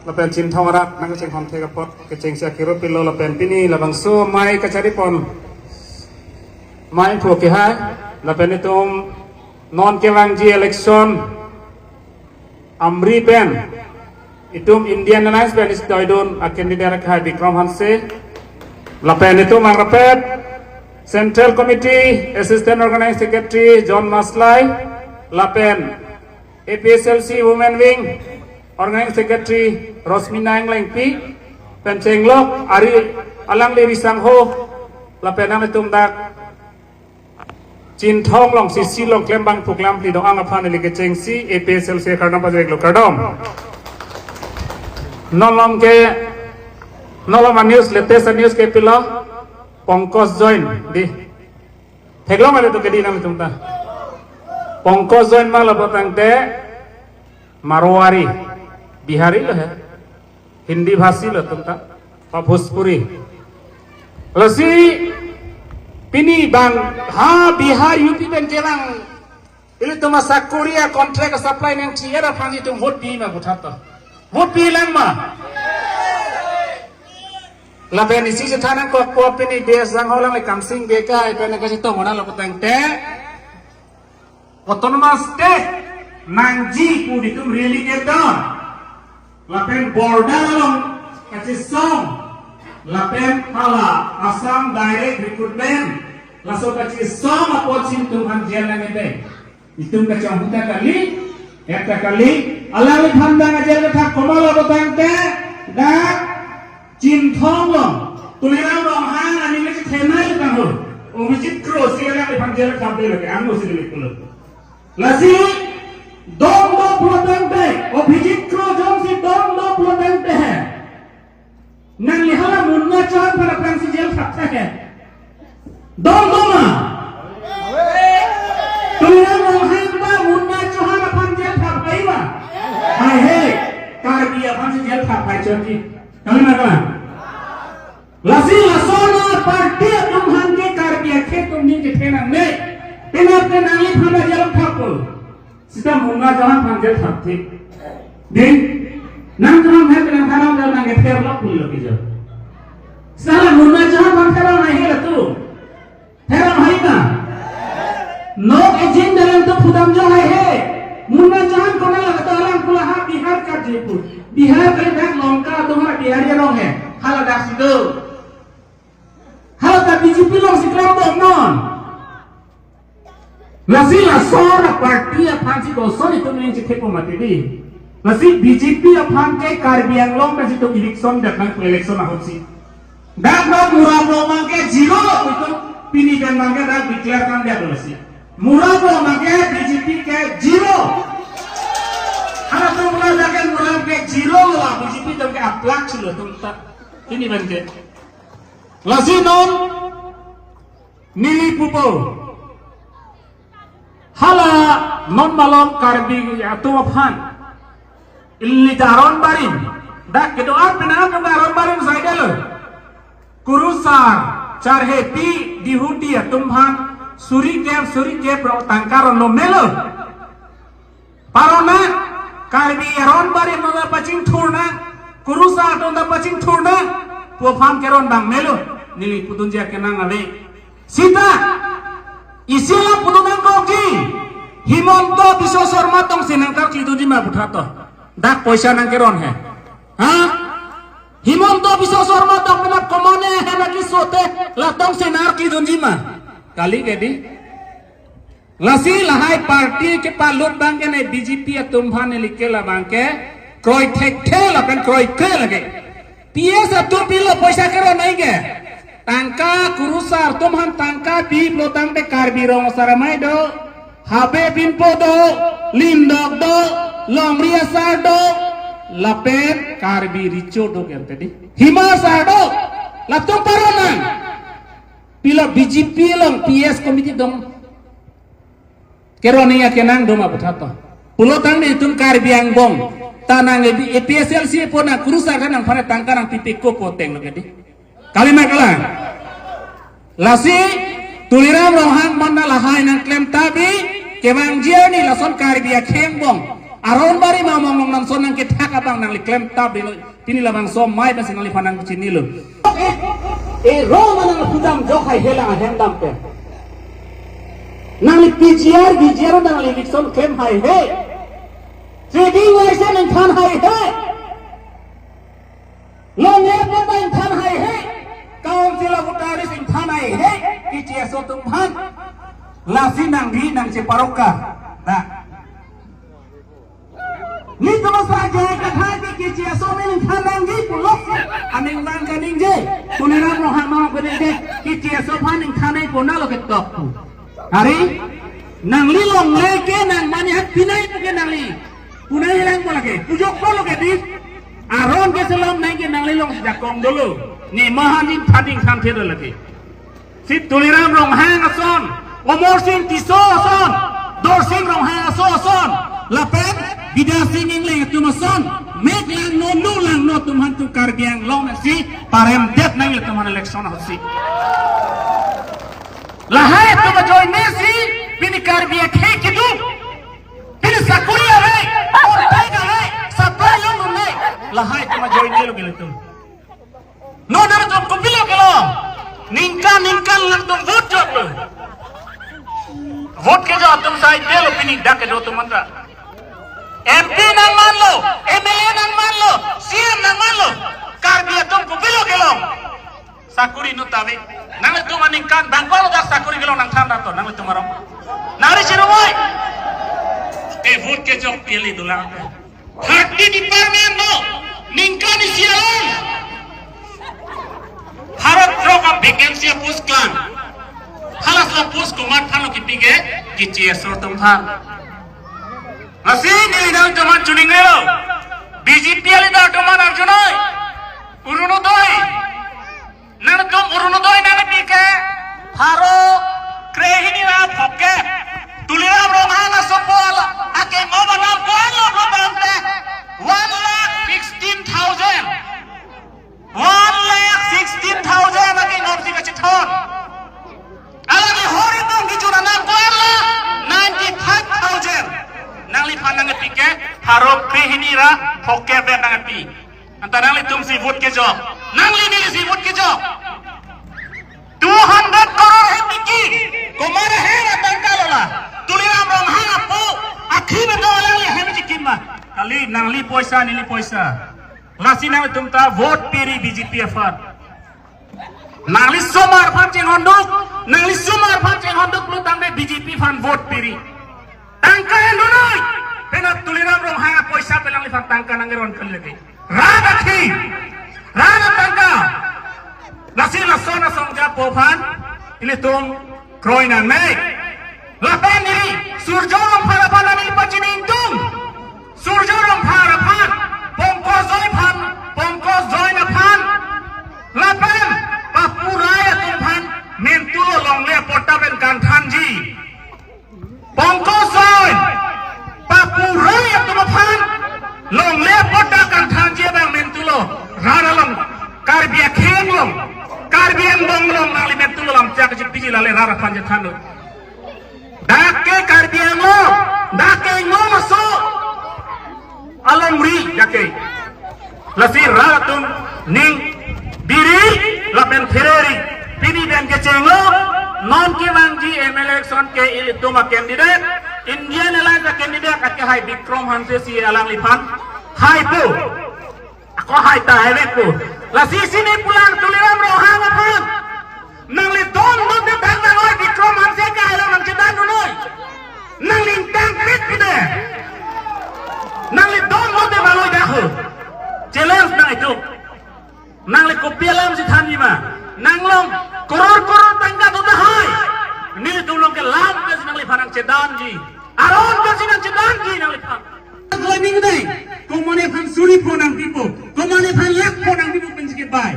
เราเป็นจินทองรักนั่งเชียงคอนเทกับพอดกระเชียงเสียกิโรปิโลเราเป็นปีนี้เราบังสู้ไม้กระชากริปอนไม้ถูกกี่ให้เราเป็นในตรงนอนเกวังจีเอเล็กซอนอัมรีเป็นitu Indian Alliance Ben Isdoidun akan didarahkan di Krom Hanse. Lapen itu mangrapet Central Committee Assistant Organizing Secretary John Maslai. Lapen APSLC Women Wing Organizing Secretary Rosmina Englengpi. Pencenglok Ari Alang Liri Sangho. Lapen nama itu dak Chin Thong Long Sisi Long Klembang Puklam di doang apa nih kecengsi APSLC karena pada reklo kardom. Nolong news latest news ke pila Pongkos join di Theklo male to kedi nam tumta Pongkos join mala batang te Marwari Bihari lo hai Hindi bhasi lo tumta pa Bhojpuri lasi pini bang ha Bihar UP ben jelang ili tuma sakuria contract supply nang tiara phani tum vote pi ma buthata vote bilang mah lapen isi setana ko ini dia sang holang le kamsing beka itu nak kasih tahu mana lapu tengte autonomous state nangji pu ditum really get down lapen border long kasih song lapen hala Assam direct recruitment langsung kasih song apa sih tuhan jalan ini itu kasih amputa kali একটা kali Allah thandang ajar kata komal batangte dak cinthong long tulirang long hang ani le thenai kan ho omijit cross sila le panjara khabde lage amo sile kulo lasi dom do batangte omijit cross jom si dom do batangte hai nang lihala munna chan para pransi jel khapta hai dom do ma tulirang long hang ba munna chan hai hey karbi apa sih dia tak baca ni kalian apa lasi lasona parti tumhan ke karbi ke tumni ke tenang ne tenar tenang ini pada jalan kapul sita munga jalan panjang sakti din nang jalan hai tenang haram jalan nang ke terlak pun lagi jauh salah munga jalan panjang nahi lah tu heran hai na no agent dalam tu pudam jauh hai hey Munna जहां कोने लगता है कुला हा बिहार का जयपुर बिहार के dak लंका तुम्हारा बिहार ये लोग है हाला dak sido hala dak BJP लोग सिकलाम तो non lasi la sora parti apaan si doson itu nih cek pemati di lasi BJP apaan ke karbiang long kasih tu election datang ke election ahok si dak murah lomang ke zero itu pilih dan mangke dak declare kan dia dulu sih murah lo mangke BJP ke zero harap tu murah jaga murah ke zero lah BJP tu ke aplak sih lo tu tak ini bangke lasi non nili pupo hala non malom karbi atau apaan illi jaron barin dak kedoa penang ke jaron barin saya lo kurusar charhe pi dihuti atumhan suri ke tangkaron no melo parona karbi ron bari no pacing thurna kurusa tonda pacing thurna pofam keron bang melo nili pudunja kenang ave sita isila pudunang koki himonto biso sorma tong sinangkar kiduji ma buthato dak paisa nang keron hai ha himonto biso sorma tong mena komone hai lagi sote la tong sinar kiduji ma kali gedi lasi lahai parti ke palut bangke ne BJP ya tumhan ne likela bangke kroi thek la pen kroi ke lage PS atu pilo paisa kero nai ge tangka kurusar tumhan tangka bi plotang te karbi rong saramai do habe binpo do lindok do longria sar do lapen karbi richo do kente di hima sar do latung paronan pila BJP long PS komiti dong keroniya kenang doma buthato pulotang ni tum karbiang bong tanang APSLC pona kurusa kanang phane tangkarang tipiko poteng lagi kalima kala lasi tuliram rohang manna lahai nang klem tabi kebang jiani lason karbia kheng bong aron bari mau ngomong nang sonang ke thak abang nang li klem tab tini labang som mai basi nang li panang chini lo ro manang pudam jokai hela hendam pe nang li PGR nang li election claim hai he trading wise nang than hai he lo ne pe nang than hai he kaum sila utari sing than hai he PGR so tung phan lasi nang di nang ceparoka nah ni tu saja kata PGR so nang than nang di pulok aning bang kaning je tunira rohan mau bede je PGR so phan nang than hai pona lo ketok hari nang li long leke nang mani hat pinai ke nang li punai lang ko lagi pujok ko lo ke di aron ke selam nang ke nang li long sejak kong dulu ni mahanin thading tham the lagi si tuliram rong hang ason omor sing tiso ason dor sing rong hang ason lapen bida sing ing le tu mason mek lang no nu lang no tum han tu kar giang long si parem det nang le tuman election hosi lahai tu join Messi pini karbia khe kidu pini sakuria hai aur taiga hai supply long ne lahai tu join ne lo gele tum no dar tum kupilo kelo ningkan lang tum vote jot lo vote ke jo tum sai de lo pini dak ke jo tum mantra MP nang man lo MLA nang man lo CM nang man lo karbia tum kupilo kelo sakuri no tabe nang tu maningkan bangkol dak sakuri gelo nang tham dato nang tu marong nari sino boy vote ke jok pilih dulang hati di parmen no ningkan sialan Bharat roga vacancy pusklan halas la pus kumat phalo ki pige ki CSO tum than asin ni dang jaman chuning lelo BJP ali da toman arjunoi urunodoi nang tum urunodoi nang pike haro krehini na phokke tuliram romana sopol ake ngobanam koalo robante 1,16,000 ake nomsi ka chithon alagi hori tong gichuna na koalo 95,000 nangli phanang pike haro krehini ra phokke be nang pi antara nangli tum si vote ke jo nangli ni si vote ke jo 200 crore hai piki kumara hai ratan kalola tuliram rong hang apu akhir do lali hai mi kimma kali nangli poisa nili poisa lasi nang tum ta vote piri BJP afat nangli somar phan cheng honduk lu tambe BJP phan vote piri tangka endunoi pena tuliram rong hang poisa pelang li phan tangka nangeron kallegi rada tangka lasi lasona songja pophan ini tum kroi nang nei lapan ini surjo rong pharapan ani pachining tum surjo rong pharapan pongko zoi na phan lapan papuraya tum phan mentulo longle potaben kan thanji pongko zoi papuraya tum phan longle pota kan thanji bang mentulo raralong karbia khenglong karbian bonglong nali mentulo lam chak jipiji lale rara panja thanu dake karbian lo dake ngo maso alamri dake lasi raratun ning biri lapen fereri pini ben ke chengo non ke wangji MLA election ke ilituma candidate Indian alliance candidate ake hai Bikram Hanse si alang lipan hai pu ako hai ta hai pu lasi sini pulang tuliram rohang apun nang li don don de tang nang oi Bikram Hanse ka ilo nang cedan noi nang lintang pit pide nang li don don de baloi dahu challenge nang itu nang li kopialam si thanji ma nang long koror tangga tu dah hai ni tu long ke lam ke nang li phanang cedan ji aron ke nang cedan ji nang li phan Glaming day, kumane phan suri phonang pipo, kumane phan lak phonang pipo pensikit bay.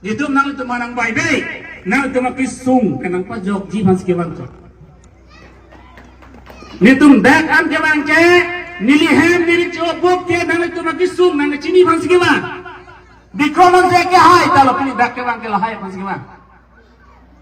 Itu nang itu manang bay bay, nang itu makisung kenang pa jok ji phan sikit bang. Nitum dak am ke bang ke, nili hem nili chobok ke nang itu makisung nang chini phan sikit bang. Bikram Hanse ke hai talo pini dak ke bang ke lahai phan sikit bang.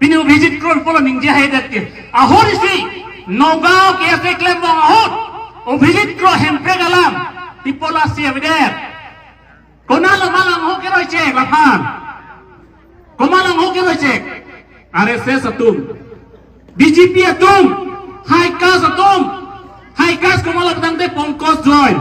Pini visit krol polo ningje hai dak ke. Ahor si Nogao ke ase klem bang ahor. Abhijit হেমপ্রে গেলাম টিপলা সিএমডের কোনালো মালাং হোকে রয়েছে লাফান কোমালাং হোকে রয়েছে আরএসএস তুম বিজেপি তুম হাইকাস তুম হাইকাস কোমালাং দাংতে Pankaj Jay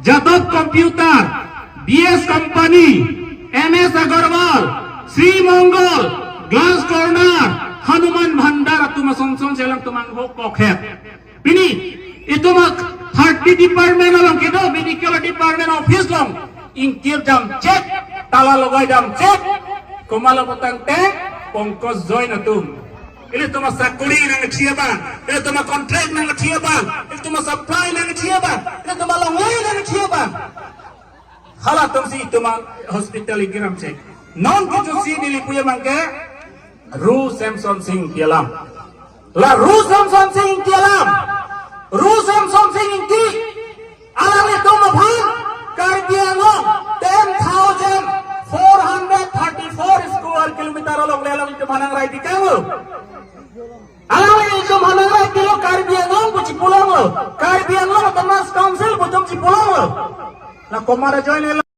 Yadav computer BS company MS Agarwal Srimangal glass corner Hanuman Bhandar তুমা সংসং সেলাম তুমাং হোক কখেত পিনি itumak 30 department along kedo medical department office long ingkir jam cek tala logai jam cek kumala potang te pongkos join atum ini tuma sakuri nang chiaba ini tuma contract nang chiaba ini tuma supply nang chiaba ini tuma longway nang chiaba hala tumsi tuma hospital ikiram cek non kucu si dilipuya mangke Ru Samson Singh Kialam la Ru Samson Singh Kialam Ru Samson Singh Inki alam itu mabhan Karbi Anglong 10,434 square kilometer along lelang itu manang rai di kamu alam itu manang rai kilo Karbi Anglong buci pulang lo Karbi Anglong temas council bucom ci pulang lo na komara join